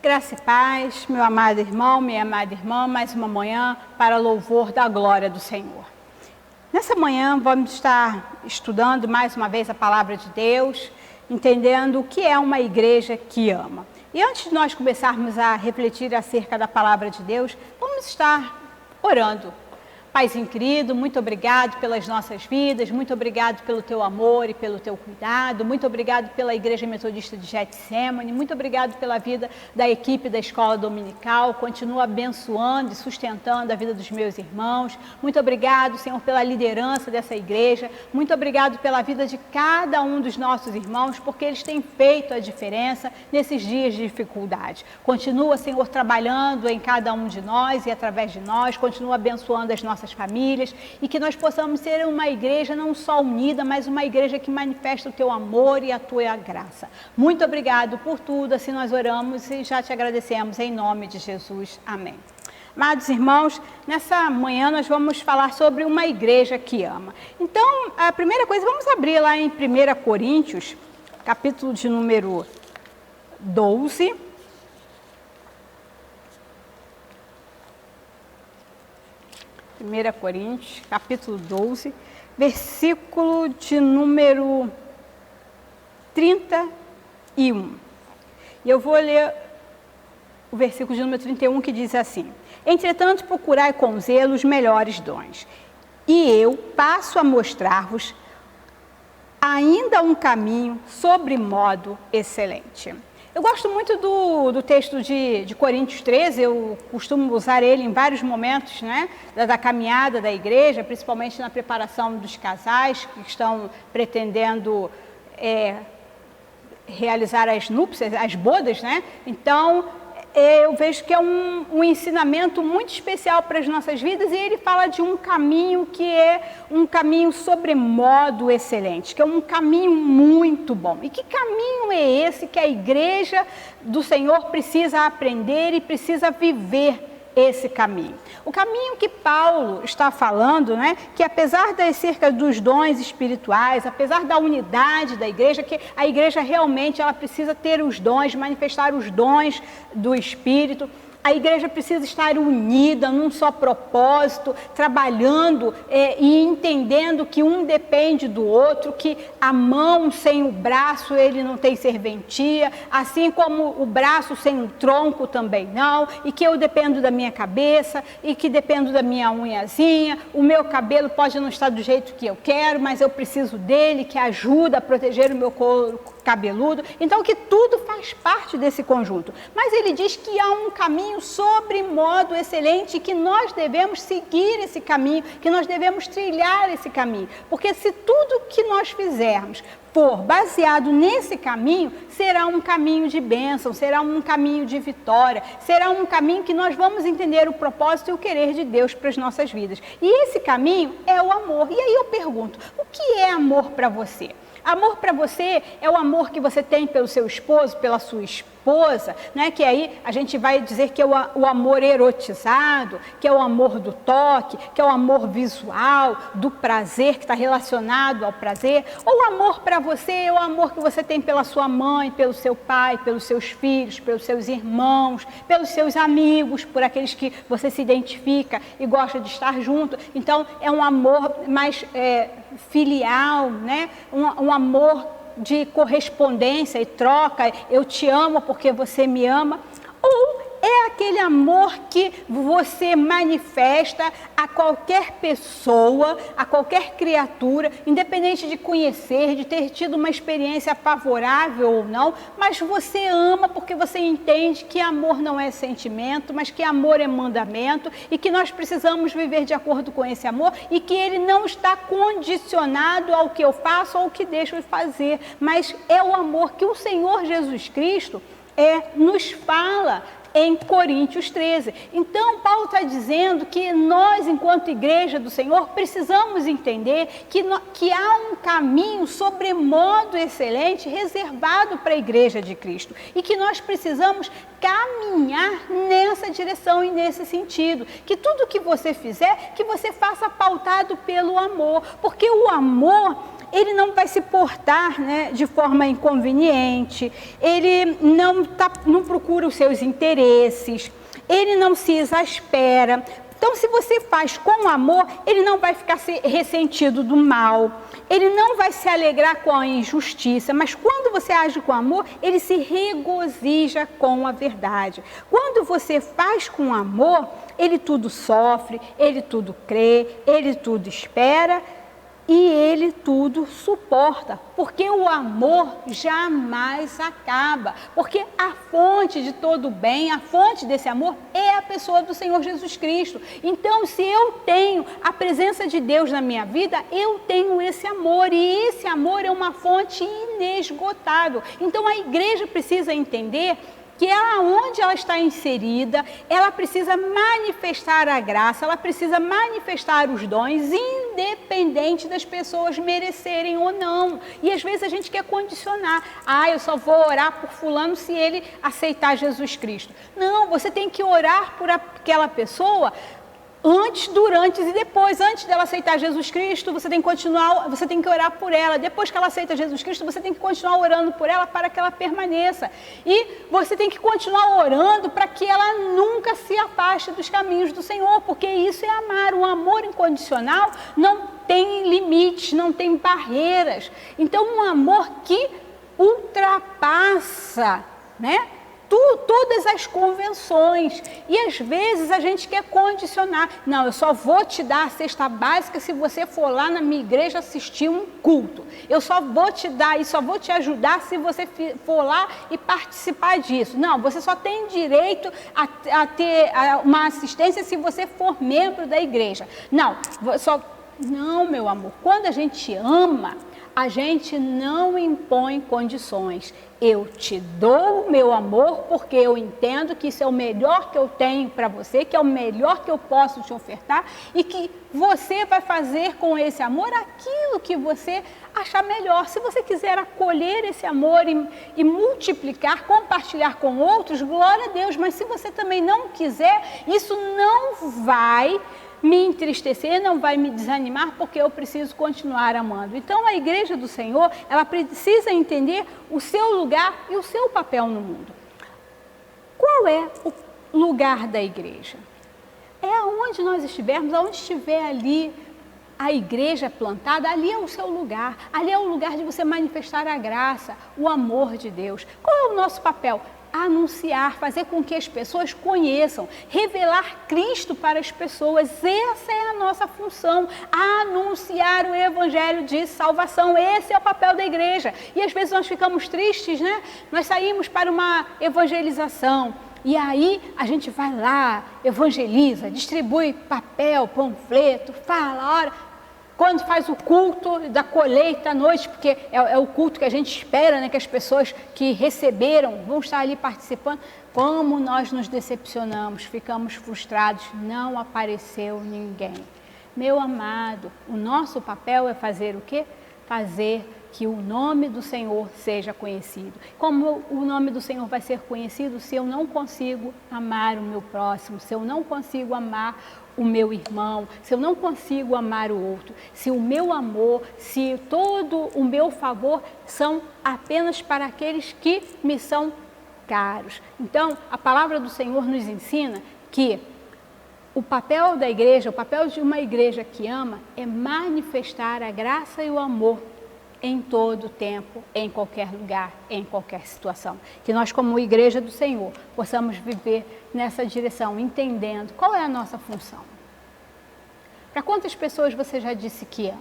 Graça e paz, meu amado irmão, minha amada irmã, mais uma manhã para louvor da glória do Senhor. Nessa manhã vamos estar estudando mais uma vez a palavra de Deus, entendendo o que é uma igreja que ama. E antes de nós começarmos a refletir acerca da palavra de Deus, vamos estar orando. Paizinho querido, muito obrigado pelas nossas vidas, muito obrigado pelo teu amor e pelo teu cuidado, muito obrigado pela Igreja Metodista de Getsemane, muito obrigado pela vida da equipe da Escola Dominical, continua abençoando e sustentando a vida dos meus irmãos, muito obrigado, Senhor, pela liderança dessa igreja, muito obrigado pela vida de cada um dos nossos irmãos, porque eles têm feito a diferença nesses dias de dificuldade. Continua, Senhor, trabalhando em cada um de nós e através de nós, continua abençoando as nossas famílias e que nós possamos ser uma igreja não só unida, mas uma igreja que manifesta o teu amor e a tua graça. Muito obrigado por tudo, assim nós oramos e já te agradecemos em nome de Jesus. Amém. Amados irmãos, nessa manhã nós vamos falar sobre uma igreja que ama. Então, a primeira coisa, vamos abrir lá em 1 Coríntios, capítulo de número 12. 1 Coríntios, capítulo 12, versículo de número 31. E eu vou ler o versículo de número 31 que diz assim: Entretanto, procurai com zelo os melhores dons, e eu passo a mostrar-vos ainda um caminho sobre modo excelente. Eu gosto muito do texto de Coríntios 13, eu costumo usar ele em vários momentos, né, da caminhada da igreja, principalmente na preparação dos casais que estão pretendendo realizar as núpcias, as bodas, né? Então, eu vejo que é um ensinamento muito especial para as nossas vidas e ele fala de um caminho que é um caminho sobremodo excelente, que é um caminho muito bom. E que caminho é esse que a igreja do Senhor precisa aprender e precisa viver esse caminho? O caminho que Paulo está falando, né, que apesar acerca dos dons espirituais, apesar da unidade da igreja, que a igreja realmente ela precisa ter os dons, manifestar os dons do Espírito, a igreja precisa estar unida num só propósito, trabalhando e entendendo que um depende do outro, que a mão sem o braço ele não tem serventia, assim como o braço sem o tronco também não, e que eu dependo da minha cabeça, e que dependo da minha unhazinha, o meu cabelo pode não estar do jeito que eu quero, mas eu preciso dele, que ajuda a proteger o meu couro cabeludo. Então, que tudo faz parte desse conjunto. Mas ele diz que há um caminho sobre modo excelente, que nós devemos seguir esse caminho, que nós devemos trilhar esse caminho. Porque se tudo que nós fizermos for baseado nesse caminho, será um caminho de bênção, será um caminho de vitória, será um caminho que nós vamos entender o propósito e o querer de Deus para as nossas vidas. E esse caminho é o amor. E aí eu pergunto, o que é amor para você? Amor para você é o amor que você tem pelo seu esposo, pela sua esposa, né? Que aí a gente vai dizer que é o amor erotizado, que é o amor do toque, que é o amor visual, do prazer, que está relacionado ao prazer. Ou o amor para você é o amor que você tem pela sua mãe, pelo seu pai, pelos seus filhos, pelos seus irmãos, pelos seus amigos, por aqueles que você se identifica e gosta de estar junto. Então, é um amor mais filial, né? Um amor de correspondência e troca, eu te amo porque você me ama, ou é aquele amor que você manifesta a qualquer pessoa, a qualquer criatura, independente de conhecer, de ter tido uma experiência favorável ou não, mas você ama porque você entende que amor não é sentimento, mas que amor é mandamento e que nós precisamos viver de acordo com esse amor e que ele não está condicionado ao que eu faço ou ao que deixo de fazer, mas é o amor que o Senhor Jesus Cristo nos fala em Coríntios 13. Então, Paulo está dizendo que nós, enquanto igreja do Senhor, precisamos entender que há um caminho sobremodo excelente reservado para a igreja de Cristo e que nós precisamos caminhar nessa direção e nesse sentido. Que tudo que você fizer, que você faça pautado pelo amor, porque o amor ele não vai se portar, né, de forma inconveniente, ele não procura os seus interesses, ele não se exaspera. Então, se você faz com amor, ele não vai ficar ressentido do mal, ele não vai se alegrar com a injustiça, mas quando você age com amor, ele se regozija com a verdade. Quando você faz com amor, ele tudo sofre, ele tudo crê, ele tudo espera e ele tudo suporta, porque o amor jamais acaba, porque a fonte de todo bem, a fonte desse amor é a pessoa do Senhor Jesus Cristo. Então, se eu tenho a presença de Deus na minha vida, eu tenho esse amor, e esse amor é uma fonte inesgotável. Então, a igreja precisa entender que ela, onde ela está inserida, ela precisa manifestar a graça, ela precisa manifestar os dons, independente das pessoas merecerem ou não. E às vezes a gente quer condicionar. Eu só vou orar por fulano se ele aceitar Jesus Cristo. Não, você tem que orar por aquela pessoa antes, durante e depois. Antes dela aceitar Jesus Cristo, você tem que orar por ela. Depois que ela aceita Jesus Cristo, você tem que continuar orando por ela para que ela permaneça. E você tem que continuar orando para que ela nunca se afaste dos caminhos do Senhor, porque isso é amar. O amor incondicional não tem limites, não tem barreiras. Então, um amor que ultrapassa, né, todas as convenções. E às vezes a gente quer condicionar. Não, eu só vou te dar a cesta básica se você for lá na minha igreja assistir um culto. Eu só vou te dar e só vou te ajudar se você for lá e participar disso. Não, você só tem direito a ter uma assistência se você for membro da igreja. Não, meu amor, quando a gente ama, a gente não impõe condições. Eu te dou o meu amor porque eu entendo que isso é o melhor que eu tenho para você, que é o melhor que eu posso te ofertar e que você vai fazer com esse amor aquilo que você achar melhor. Se você quiser acolher esse amor e multiplicar, compartilhar com outros, glória a Deus. Mas se você também não quiser, isso não vai me entristecer, não vai me desanimar, porque eu preciso continuar amando. Então, a igreja do Senhor, ela precisa entender o seu lugar e o seu papel no mundo. Qual é o lugar da igreja? É aonde nós estivermos, aonde estiver ali a igreja plantada, ali é o seu lugar. Ali é o lugar de você manifestar a graça, o amor de Deus. Qual é o nosso papel? Anunciar, fazer com que as pessoas conheçam, revelar Cristo para as pessoas. Essa é a nossa função, anunciar o evangelho de salvação. Esse é o papel da igreja. E às vezes nós ficamos tristes, né? Nós saímos para uma evangelização e aí a gente vai lá, evangeliza, distribui papel, panfleto, fala, ora. Quando faz o culto da colheita à noite, porque é o culto que a gente espera, né, que as pessoas que receberam vão estar ali participando. Como nós nos decepcionamos, ficamos frustrados, não apareceu ninguém. Meu amado, o nosso papel é fazer o quê? Fazer que o nome do Senhor seja conhecido. Como o nome do Senhor vai ser conhecido se eu não consigo amar o meu próximo, se eu não consigo amar o meu irmão, se eu não consigo amar o outro, se o meu amor, se todo o meu favor são apenas para aqueles que me são caros. Então, a palavra do Senhor nos ensina que o papel da igreja, o papel de uma igreja que ama, é manifestar a graça e o amor em todo tempo, em qualquer lugar, em qualquer situação. Que nós, como igreja do Senhor, possamos viver nessa direção, entendendo qual é a nossa função. Para quantas pessoas você já disse que ama?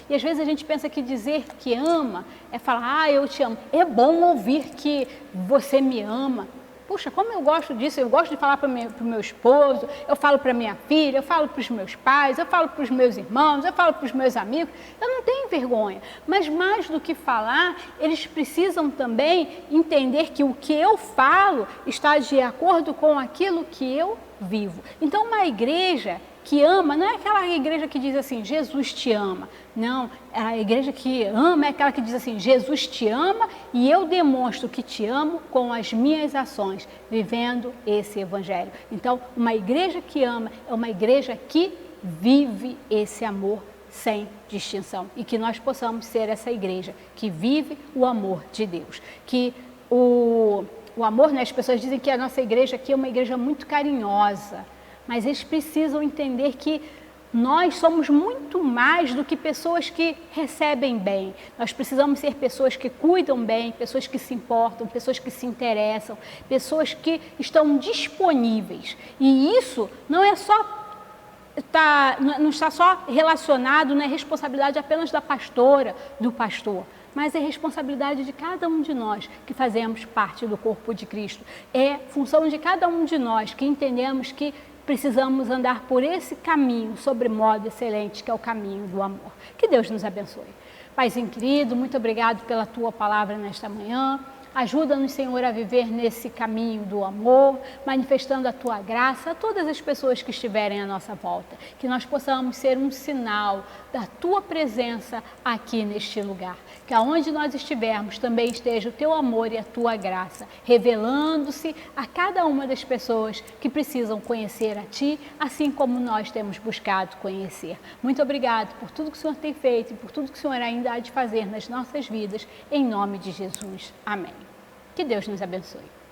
E às vezes a gente pensa que dizer que ama é falar, eu te amo. É bom ouvir que você me ama. Puxa, como eu gosto disso, eu gosto de falar para o meu esposo, eu falo para minha filha, eu falo para os meus pais, eu falo para os meus irmãos, eu falo para os meus amigos. Eu não tenho vergonha, mas mais do que falar, eles precisam também entender que o que eu falo está de acordo com aquilo que eu vivo. Então, uma igreja que ama, não é aquela igreja que diz assim, Jesus te ama. Não, a igreja que ama é aquela que diz assim, Jesus te ama e eu demonstro que te amo com as minhas ações, vivendo esse evangelho. Então, uma igreja que ama é uma igreja que vive esse amor sem distinção e que nós possamos ser essa igreja que vive o amor de Deus. Que o amor, né, as pessoas dizem que a nossa igreja aqui é uma igreja muito carinhosa, mas eles precisam entender que nós somos muito mais do que pessoas que recebem bem. Nós precisamos ser pessoas que cuidam bem, pessoas que se importam, pessoas que se interessam, pessoas que estão disponíveis. E isso não é só não está só relacionado, não é responsabilidade apenas da pastora, do pastor, mas é responsabilidade de cada um de nós que fazemos parte do corpo de Cristo. É função de cada um de nós que entendemos que precisamos andar por esse caminho sobremodo excelente, que é o caminho do amor. Que Deus nos abençoe. Paizinho querido, muito obrigado pela tua palavra nesta manhã. Ajuda-nos, Senhor, a viver nesse caminho do amor, manifestando a Tua graça a todas as pessoas que estiverem à nossa volta. Que nós possamos ser um sinal da Tua presença aqui neste lugar. Que aonde nós estivermos também esteja o Teu amor e a Tua graça, revelando-se a cada uma das pessoas que precisam conhecer a Ti, assim como nós temos buscado conhecer. Muito obrigado por tudo que o Senhor tem feito e por tudo que o Senhor ainda há de fazer nas nossas vidas, em nome de Jesus. Amém. Que Deus nos abençoe.